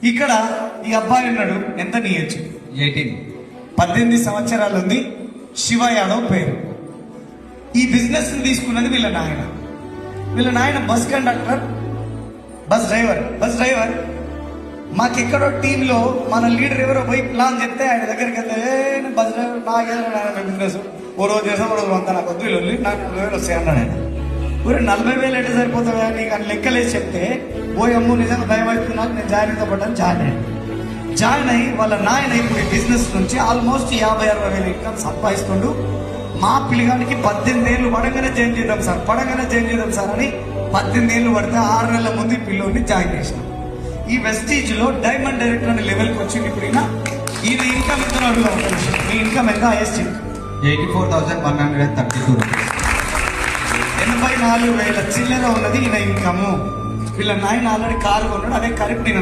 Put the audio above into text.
ఇక్కడ ఈ అబ్బాయి ఉన్నాడు, ఎంత నీ ఏజ్? 18. 18 సంవత్సరాలు ఉంది. శివ యాదవ్ పేరు. ఈ బిజినెస్ తీసుకున్నది వీళ్ళ నాయన బస్ కండక్టర్, బస్ డ్రైవర్. మాకెక్కడో టీంలో మన లీడర్ ఎవరో పోయి ప్లాన్ చెప్తే ఆయన దగ్గరికి వెళ్తే బస్ డ్రైవర్ నాకేదో బిజినెస్ ఓ రోజు చేసాం, ఓ రోజు అంతా నాకు వద్దు వెళ్ళి నాకు 40,000 వస్తాయి అన్నాడు ఆయన. ఊరే 40,000 ఎట్లా సరిపోతుంది నీకు అని లెక్కలేసి చెప్తే ఓ అమ్ము నిజంగా భయం అవుతున్నాను, నేను జాయిన్ పడ్డాను. జాయిన్ అయ్యి వాళ్ళ నాయన ఇప్పుడు ఈ బిజినెస్ నుంచి ఆల్మోస్ట్ 50,000-60,000 ఇన్కమ్ సంపాదిస్తుండు. మా పిల్లగానికి 18 ఏళ్ళు పడగానే జాయిన్ చేద్దాం సార్ అని 18 ఏళ్ళు పడితే 6 నెలల ముందు ఈ పిల్లోని జాయిన్ చేసినాం. ఈ వెస్టీజ్ లో డైమండ్ డైరెక్టర్ అనే లెవెల్కి వచ్చింది. ఇప్పుడు ఈయన ఇన్కమ్ ఎంత అడుగుదాం? మీ ఇన్కమ్ ఎంత? హైయెస్ట్ 84,132 84,000 చిల్లర ఉన్నది ఈయన ఇన్కమ్. వీళ్ళ నాయన ఆల్రెడీ కారు కొన్నాడు, అదే కరెక్ట్. నేను